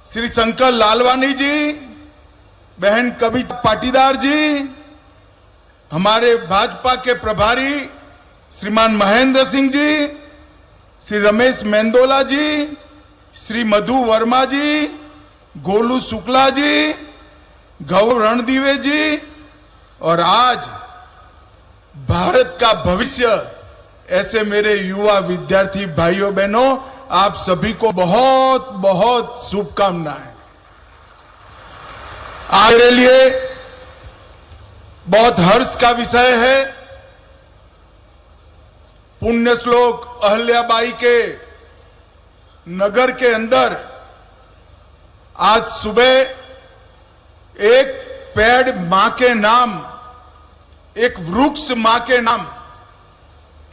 [SPEAKER 9] श्री शंकर लालवानी जी, बहन कविता पाटीदार जी, हमारे भाजपा के प्रभारी श्रीमान महेंद्र सिंह जी, श्री रमेश मेंदोला जी, श्री मधु वर्मा जी, गोलू शुक्ला जी, गौरव रणदीवे जी, और आज भारत का भविष्य ऐसे मेरे युवा विद्यार्थी भाइयों बहनों, आप सभी को बहुत बहुत शुभकामनाएं। आज मेरे लिए बहुत हर्ष का विषय है, पुण्य श्लोक अहल्याबाई के नगर के अंदर आज सुबह एक पेड़ मां के नाम, एक वृक्ष मां के नाम,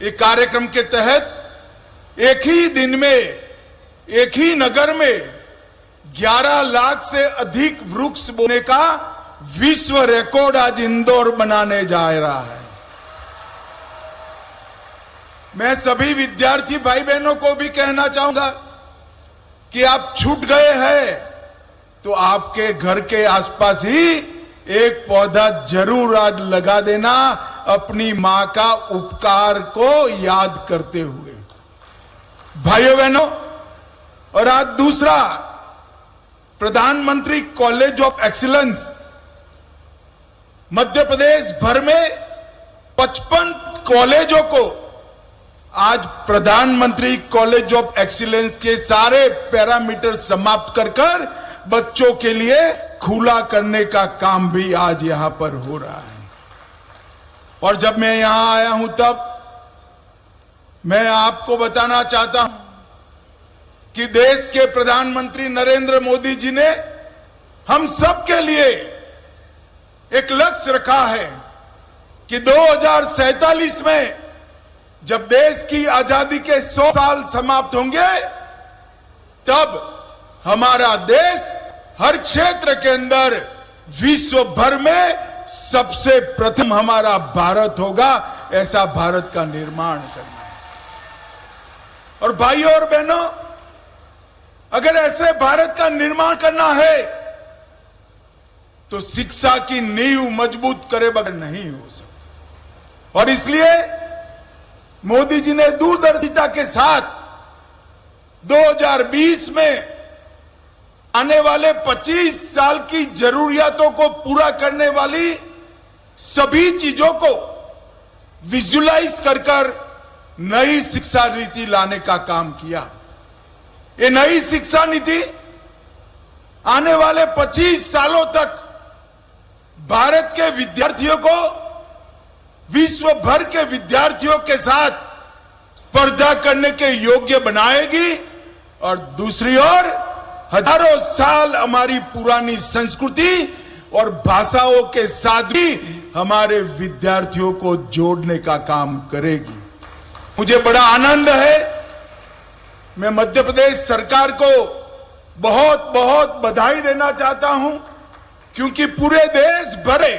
[SPEAKER 9] एक कार्यक्रम के तहत एक ही दिन में एक ही नगर में 11 लाख से अधिक वृक्ष बोने का विश्व रिकॉर्ड आज इंदौर बनाने जा रहा है। मैं सभी विद्यार्थी भाई बहनों को भी कहना चाहूंगा कि आप छूट गए हैं तो आपके घर के आसपास ही एक पौधा जरूर आज लगा देना, अपनी मां का उपकार को याद करते हुए। भाइयों बहनों, और आज दूसरा, प्रधानमंत्री college of excellence Madhya Pradesh भर में 55 कॉलेजों को आज प्रधानमंत्री कॉलेज ऑफ एक्सीलेंस के सारे पैरामीटर समाप्त कर बच्चों के लिए खुला करने का काम भी आज यहां पर हो रहा है। और जब मैं यहां आया हूं तब मैं आपको बताना चाहता हूं कि देश के प्रधानमंत्री नरेंद्र मोदी जी ने हम सब के लिए एक लक्ष्य रखा है कि 2047 में जब देश की आजादी के 100 साल समाप्त होंगे, तब हमारा देश हर क्षेत्र के अंदर विश्व भर में सबसे प्रथम हमारा भारत होगा। ऐसा भारत का निर्माण करना है। और भाइयों और बहनों, अगर ऐसे भारत का निर्माण करना है तो शिक्षा की नींव मजबूत करे बगैर नहीं हो सकता। और इसलिए मोदी जी ने दूरदर्शिता के साथ 2020 में आने वाले 25 साल की जरूरियातों को पूरा करने वाली सभी चीजों को विजुलाइज कर नई शिक्षा नीति लाने का काम किया। ये नई शिक्षा नीति आने वाले 25 सालों तक भारत के विद्यार्थियों को विश्व भर के विद्यार्थियों के साथ स्पर्धा करने के योग्य बनाएगी, और दूसरी ओर हजारों साल हमारी पुरानी संस्कृति और भाषाओं के साथ भी हमारे विद्यार्थियों को जोड़ने का काम करेगी। मुझे बड़ा आनंद है, मैं मध्य प्रदेश सरकार को बहुत बहुत बधाई देना चाहता हूं, क्योंकि पूरे देश भरे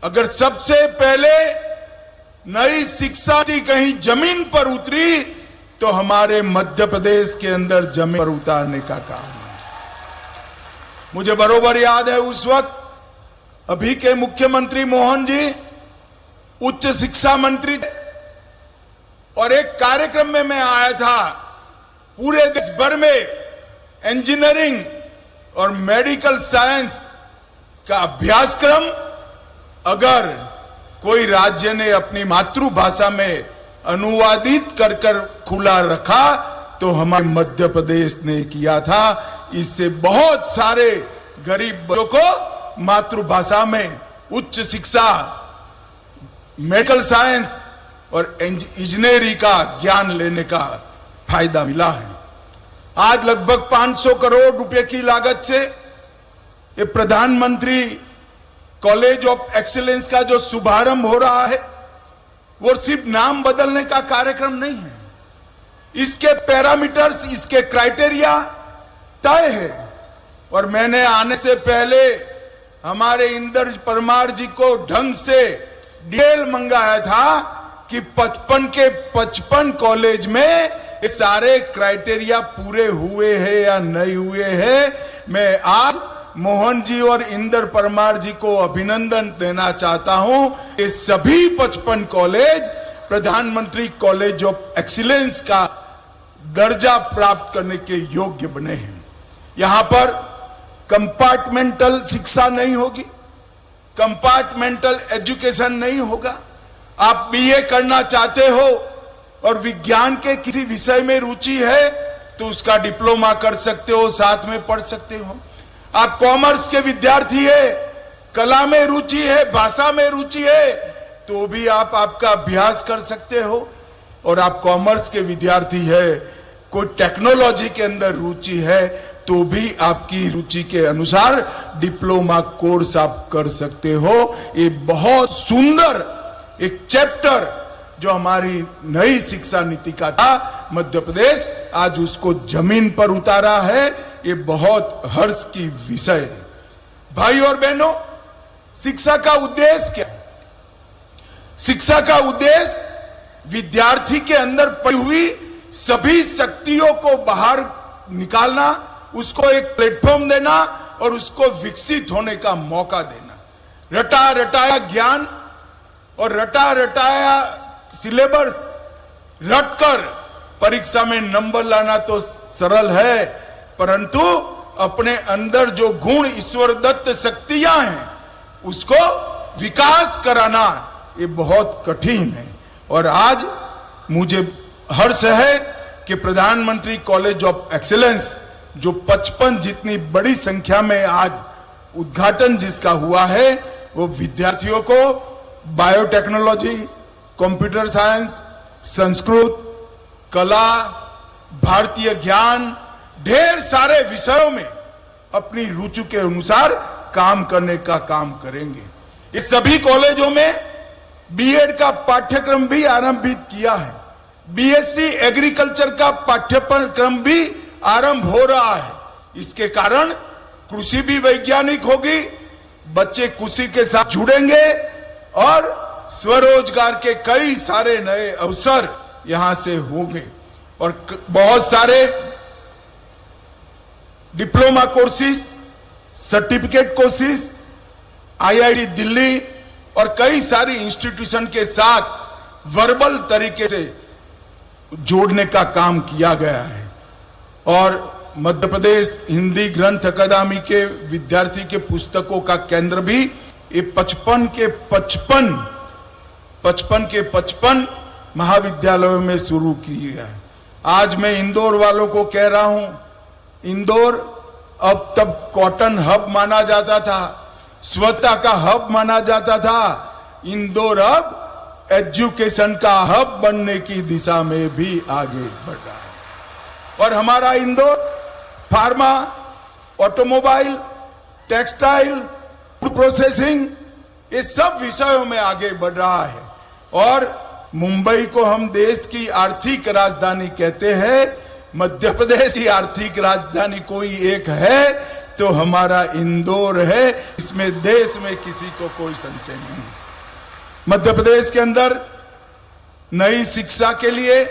[SPEAKER 9] अगर सबसे पहले नई शिक्षा नीति कहीं जमीन पर उतरी तो हमारे मध्य प्रदेश के अंदर जमीन पर उतारने का काम है। मुझे बरोबर याद है उस वक्त अभी के मुख्यमंत्री मोहन जी उच्च शिक्षा मंत्री थे और एक कार्यक्रम में मैं आया था। पूरे देश भर में इंजीनियरिंग और मेडिकल साइंस का अभ्यासक्रम अगर कोई राज्य ने अपनी मातृभाषा में अनुवादित कर खुला रखा तो हमारे मध्य प्रदेश ने किया था। इससे बहुत सारे गरीब बच्चों को मातृभाषा में उच्च शिक्षा, मेडिकल साइंस और इंजीनियरिंग का ज्ञान लेने का फायदा मिला है। आज लगभग 500 करोड़ रुपए की लागत से ये प्रधानमंत्री कॉलेज ऑफ एक्सीलेंस का जो शुभारंभ हो रहा है वो सिर्फ नाम बदलने का कार्यक्रम नहीं है। इसके पैरामीटर्स, इसके क्राइटेरिया तय है। और मैंने आने से पहले हमारे इंदर परमार जी को ढंग से डिटेल मंगाया था कि 55 के 55 कॉलेज में ये सारे क्राइटेरिया पूरे हुए हैं या नहीं हुए हैं। मैं आज मोहन जी और इंदर परमार जी को अभिनंदन देना चाहता हूं। ये सभी 55 कॉलेज प्रधानमंत्री कॉलेज ऑफ एक्सीलेंस का दर्जा प्राप्त करने के योग्य बने हैं। यहां पर कंपार्टमेंटल शिक्षा नहीं होगी, कंपार्टमेंटल एजुकेशन नहीं होगा। आप बीए करना चाहते हो और विज्ञान के किसी विषय में रुचि है तो उसका डिप्लोमा कर सकते हो, साथ में पढ़ सकते हो। आप कॉमर्स के विद्यार्थी है, कला में रुचि है, भाषा में रुचि है, तो भी आप आपका अभ्यास कर सकते हो। और आप कॉमर्स के विद्यार्थी है, कोई टेक्नोलॉजी के अंदर रुचि है, तो भी आपकी रुचि के अनुसार डिप्लोमा कोर्स आप कर सकते हो। ये बहुत सुंदर एक चैप्टर जो हमारी नई शिक्षा नीति का था, मध्य प्रदेश आज उसको जमीन पर उतारा है। ये बहुत हर्ष की विषय है। भाई और बहनों, शिक्षा का उद्देश्य क्या है? शिक्षा का उद्देश्य विद्यार्थी के अंदर पड़ी हुई सभी शक्तियों को बाहर निकालना, उसको एक प्लेटफॉर्म देना और उसको विकसित होने का मौका देना। रटा रटाया ज्ञान और रटा रटाया सिलेबस रटकर परीक्षा में नंबर लाना तो सरल है, परंतु अपने अंदर जो गुण ईश्वर दत्त शक्तियां हैं उसको विकास कराना ये बहुत कठिन है। और आज मुझे हर्ष है कि प्रधानमंत्री कॉलेज ऑफ एक्सीलेंस जो 55 जितनी बड़ी संख्या में आज उद्घाटन जिसका हुआ है, वो विद्यार्थियों को बायोटेक्नोलॉजी, कंप्यूटर साइंस, संस्कृत, कला, भारतीय ज्ञान, ढेर सारे विषयों में अपनी रुचि के अनुसार काम करने का काम करेंगे। इस सभी कॉलेजों में बीएड का पाठ्यक्रम भी आरंभित किया है। बीएससी एग्रीकल्चर का पाठ्यक्रम भी आरंभ हो रहा है। इसके कारण कृषि भी वैज्ञानिक होगी, बच्चे कृषि के साथ जुड़ेंगे और स्वरोजगार के कई सारे नए अवसर यहां से होंगे। और बहुत सारे diploma courses, certificate courses IIT Delhi और कई सारी इंस्टीट्यूशन के साथ वर्बल तरीके से जोड़ने का काम किया गया है। और मध्य प्रदेश हिंदी ग्रंथ अकादमी के विद्यार्थी के पुस्तकों का केंद्र भी ये 55 के 55 महाविद्यालयों में शुरू किया है। आज मैं इंदौर वालों को कह रहा हूं, इंदौर अब तब कॉटन हब माना जाता था, स्वच्छता का हब माना जाता था, इंदौर अब एजुकेशन का हब बनने की दिशा में भी आगे बढ़ रहा है। और हमारा Indore pharma, automobile, textile, food processing ये सब विषयों में आगे बढ़ रहा है। और मुंबई को हम देश की आर्थिक राजधानी कहते हैं, मध्य प्रदेश की आर्थिक राजधानी कोई एक है तो हमारा इंदौर है। इसमें देश में किसी को कोई संशय नहीं। मध्य प्रदेश के अंदर नई शिक्षा के लिए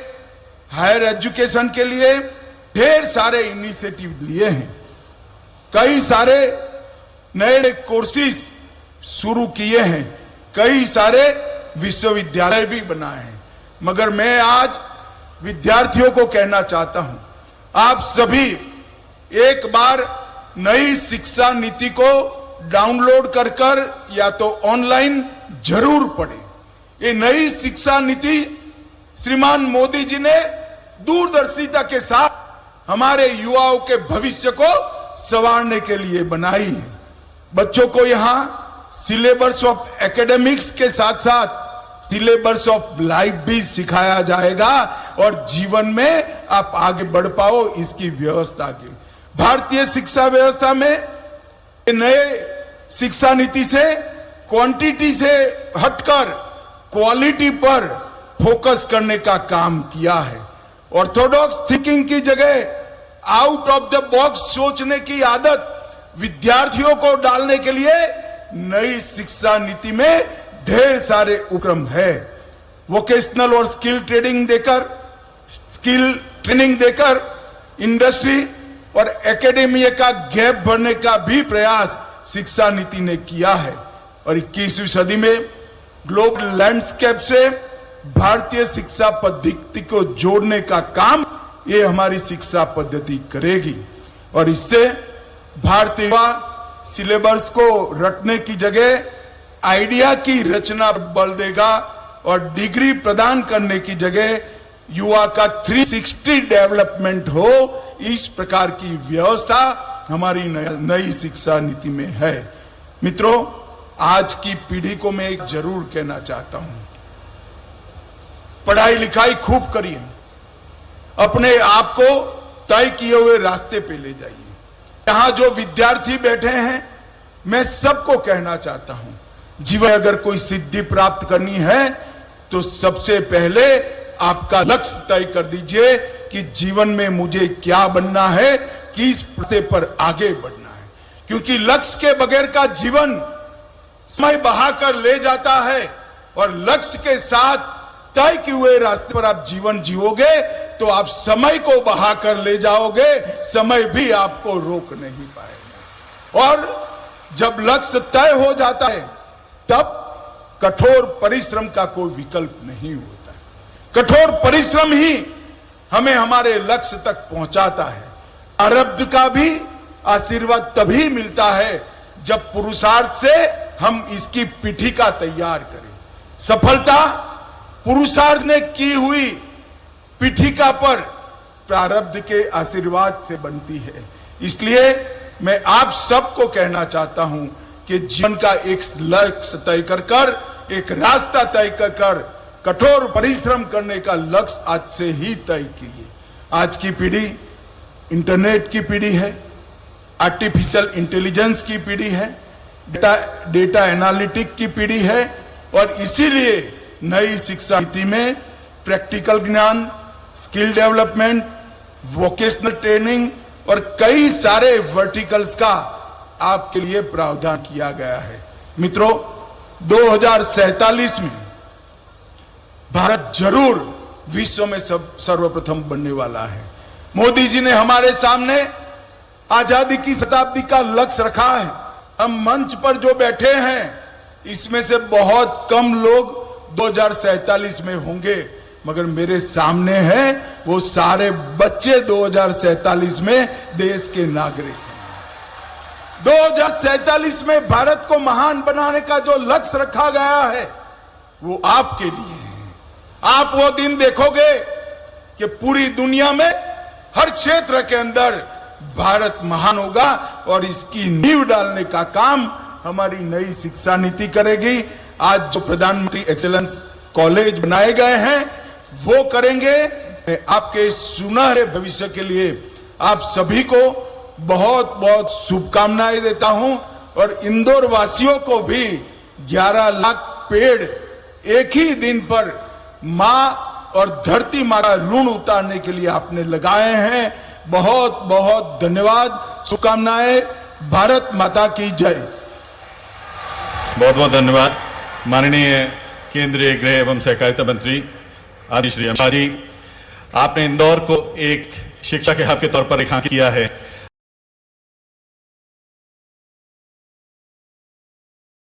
[SPEAKER 9] हायर एजुकेशन के लिए ढेर सारे इनिशिएटिव लिए हैं, कई सारे नए कोर्सेज शुरू किए हैं, कई सारे विश्वविद्यालय भी बनाए हैं। मगर मैं आज विद्यार्थियों को कहना चाहता हूं, आप सभी एक बार नई शिक्षा नीति को डाउनलोड कर या तो ऑनलाइन जरूर पढ़ें। ये नई शिक्षा नीति श्रीमान मोदी जी ने दूरदर्शिता के साथ हमारे युवाओं के भविष्य को संवारने के लिए बनाई है। बच्चों को यहां सिलेबस ऑफ एकेडमिक्स के साथ साथ सिलेबस ऑफ लाइफ भी सिखाया जाएगा और जीवन में आप आगे बढ़ पाओ, इसकी व्यवस्था की। भारतीय शिक्षा व्यवस्था में नए शिक्षा नीति से क्वांटिटी से हटकर क्वालिटी पर फोकस करने का काम किया है। ऑर्थोडॉक्स थिंकिंग की जगह आउट ऑफ द बॉक्स सोचने की आदत विद्यार्थियों को डालने के लिए नई शिक्षा नीति में ढेर सारे उपक्रम है। वोकेशनल और स्किल ट्रेनिंग देकर इंडस्ट्री और एकेडमिया का गैप भरने का भी प्रयास शिक्षा नीति ने किया है। और 21वीं सदी में ग्लोबल लैंडस्केप से भारतीय शिक्षा पद्धति को जोड़ने का काम ये हमारी शिक्षा पद्धति करेगी। और इससे भारतीय सिलेबस को रटने की जगह आइडिया की रचना पर बल देगा और डिग्री प्रदान करने की जगह युवा का 360 डेवलपमेंट हो, इस प्रकार की व्यवस्था हमारी नई शिक्षा नीति में है। मित्रों, आज की पीढ़ी को मैं एक जरूर कहना चाहता हूं, पढ़ाई लिखाई खूब करिए, अपने आप को तय किए हुए रास्ते पे ले जाइए। यहां जो विद्यार्थी बैठे हैं, मैं सबको कहना चाहता हूं, जीवन में अगर कोई सिद्धि प्राप्त करनी है तो सबसे पहले आपका लक्ष्य तय कर दीजिए कि जीवन में मुझे क्या बनना है, किस रास्ते पर आगे बढ़ना है। क्योंकि लक्ष्य के बगैर का जीवन समय बहाकर ले जाता है और लक्ष्य के साथ तय किए हुए रास्ते पर आप जीवन जीओगे तो आप समय को बहाकर ले जाओगे, समय भी आपको रोक नहीं पाएगा। और जब लक्ष्य तय हो जाता है तब कठोर परिश्रम का कोई विकल्प नहीं होता। कठोर परिश्रम ही हमें हमारे लक्ष्य तक पहुंचाता है। आरब्ध का भी आशीर्वाद तभी मिलता है जब पुरुषार्थ से हम इसकी पीठिका तैयार करें। सफलता पुरुषार्थ ने की हुई पीठिका पर प्रारब्ध के आशीर्वाद से बनती है। इसलिए मैं आप सबको कहना चाहता हूं कि जीवन का एक लक्ष्य तय कर एक रास्ता तय कर कठोर परिश्रम करने का लक्ष्य आज से ही तय कीजिए। आज की पीढ़ी इंटरनेट की पीढ़ी है, आर्टिफिशियल इंटेलिजेंस की पीढ़ी है, डेटा एनालिटिक की पीढ़ी है और इसीलिए नई शिक्षा नीति में प्रैक्टिकल ज्ञान, स्किल डेवलपमेंट, वोकेशनल ट्रेनिंग और कई सारे वर्टिकल्स का आपके लिए प्रावधान किया गया है। मित्रों, 2047 में भारत जरूर विश्व में सर्वप्रथम बनने वाला है। मोदी जी ने हमारे सामने आजादी की शताब्दी का लक्ष्य रखा है। हम मंच पर जो बैठे हैं इसमें से बहुत कम लोग 2047 में होंगे, मगर मेरे सामने हैं वो सारे बच्चे 2047 में देश के नागरिक हैं। 2047 में भारत को महान बनाने का जो लक्ष्य रखा गया है वो आपके लिए है। आप वो दिन देखोगे कि पूरी दुनिया में हर क्षेत्र के अंदर भारत महान होगा और इसकी नींव डालने का काम हमारी नई शिक्षा नीति करेगी। आज जो प्रधानमंत्री एक्सीलेंस कॉलेज बनाए गए हैं वो करेंगे। मैं आपके सुनहरे भविष्य के लिए आप सभी को बहुत बहुत शुभकामनाएं देता हूं और इंदौर वासियों को भी 11 लाख पेड़ एक ही दिन पर मां और धरती मां का ऋण उतारने के लिए आपने लगाए हैं। बहुत बहुत धन्यवाद, शुभकामनाएं। भारत माता की जय।
[SPEAKER 2] बहुत बहुत धन्यवाद माननीय केंद्रीय गृह एवं सहकारिता मंत्री आदि श्री अमित शाह जी। आपने इंदौर को एक शिक्षा के हब के तौर पर रेखांकित किया है।